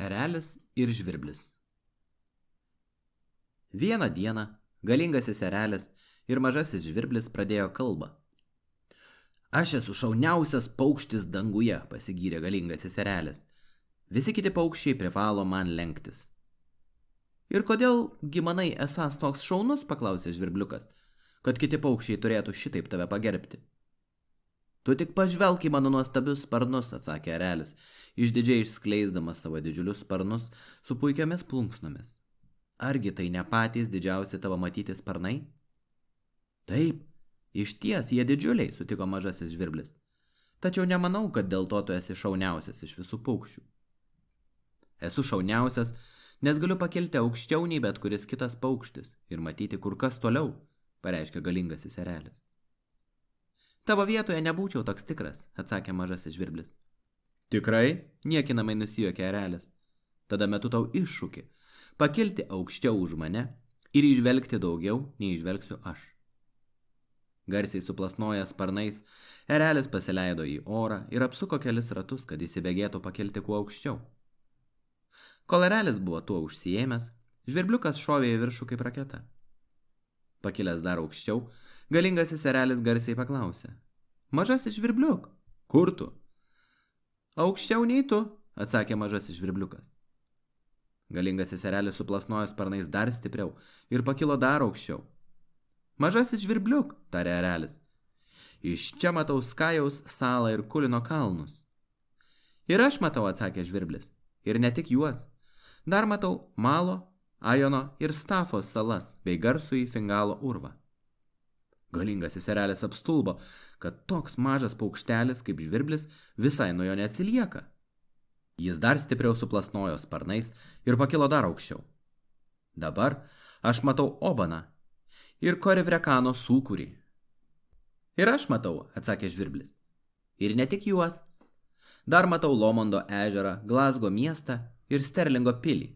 Erelis ir žvirblis. Vieną dieną galingasis erelis ir mažasis žvirblis pradėjo kalbą. Aš esu šauniausias paukštis danguje, pasigyrė galingasis erelis. Visi kiti paukščiai privalo man lenktis. Ir kodėl gi manai esąs toks šaunus, paklausė žvirbliukas, kad kiti paukščiai turėtų šitaip tave pagerbti. Tu tik pažvelk į mano nuostabius sparnus, atsakė erelis, išdidžiai išskleisdamas savo didžiulius sparnus su puikiomis plunksnomis. Argi tai ne patys didžiausi tavo matyti sparnai? Taip, išties jie didžiuliai, sutiko mažasis žvirblis. Tačiau nemanau, kad dėl to tu esi šauniausias iš visų paukščių. Esu šauniausias, nes galiu pakilti aukščiau nei bet kuris kitas paukštis ir matyti kur kas toliau, pareiškė galingasis erelis. Tavo vietoje nebūčiau toks tikras, atsakė mažasis žvirblis. Tikrai? Niekinamai nusijuokė erelis. Tada metu tau iššūkį pakilti aukščiau už mane ir įžvelgti daugiau, nei įžvelgsiu aš. Garsiai suplasnojęs sparnais, erelis pasileido į orą ir apsuko kelis ratus, kad įsibėgėtų pakilti kuo aukščiau. Kol erelis buvo tuo užsiėmęs, žvirbliukas šovė į viršų kaip raketa. Pakilęs dar aukščiau, galingasis erelis garsiai paklausė. Mažasis žvirbliuk, kur tu? Aukščiau nei tu, atsakė mažasis žvirbliukas. Galingasis erelis suplasnojo sparnais dar stipriau ir pakilo dar aukščiau. Mažasis žvirbliuk, tarė erelis. Iš čia matau Skajaus salą ir Kulino kalnus. Ir aš matau, atsakė žvirblis. Ir ne tik juos. Dar matau Malo, Ajono ir Stafos salas bei garsųjį Fingalo urvą. Galingasis erelis apstulbo, kad toks mažas paukštelis kaip žvirblis visai nuo jo neatsilieka. Jis dar stipriau suplasnojo sparnais ir pakilo dar aukščiau. Dabar aš matau Obaną ir Korivrekano sūkurį. Ir aš matau, atsakė žvirblis. Ir ne tik juos. Dar matau Lomondo ežerą, Glazgo miestą ir Sterlingo pilį.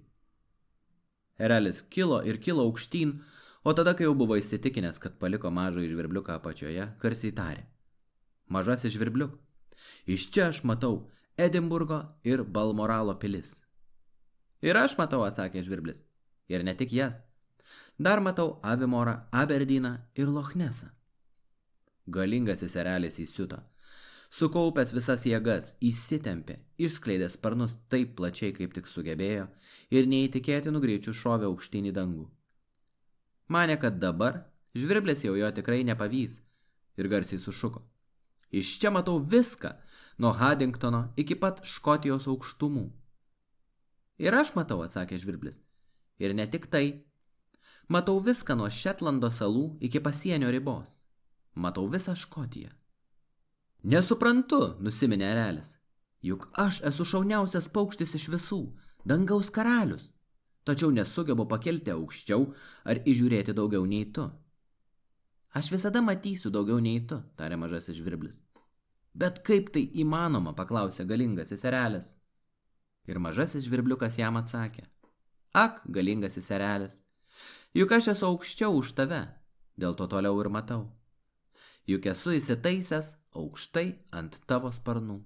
Erelis kilo ir kilo aukštyn, o tada, kai jau buvo įsitikinęs, kad paliko mažąjį žvirbliuką apačioje, garsiai tarė. Mažasis žvirbliuk, iš čia aš matau Edinburgo ir Balmoralo pilis. Ir aš matau, atsakė žvirblis, ir ne tik jas. Dar matau Avimorą, Aberdyną ir Lochnesą. Galingasis erelis įsiuto. Sukaupęs visas jėgas, įsitempė, išskleidė sparnus taip plačiai, kaip tik sugebėjo, ir neįtikėtinų greičių šovė aukštyn į dangų. Manė, kad dabar žvirblis jau jo tikrai nepavys ir garsiai sušuko. Iš čia matau viską, nuo Haddingtono iki pat Škotijos aukštumų. Ir aš matau, atsakė žvirblis. Ir ne tik tai. Matau viską nuo Šetlando salų iki pasienio ribos. Matau visą Škotiją. Nesuprantu, nusiminė erelis. Juk aš esu šauniausias paukštis iš visų, dangaus karalius. Tačiau nesugebu pakelti aukščiau ar įžiūrėti daugiau nei tu. Aš visada matysiu daugiau nei tu, tarė mažasis žvirblis. Bet kaip tai įmanoma, paklausė galingasis erelis. Ir mažasis žvirbliukas jam atsakė. Ak, galingasis erelis, juk aš esu aukščiau už tave, dėl to toliau ir matau. Juk esu įsitaisęs aukštai ant tavo sparnų.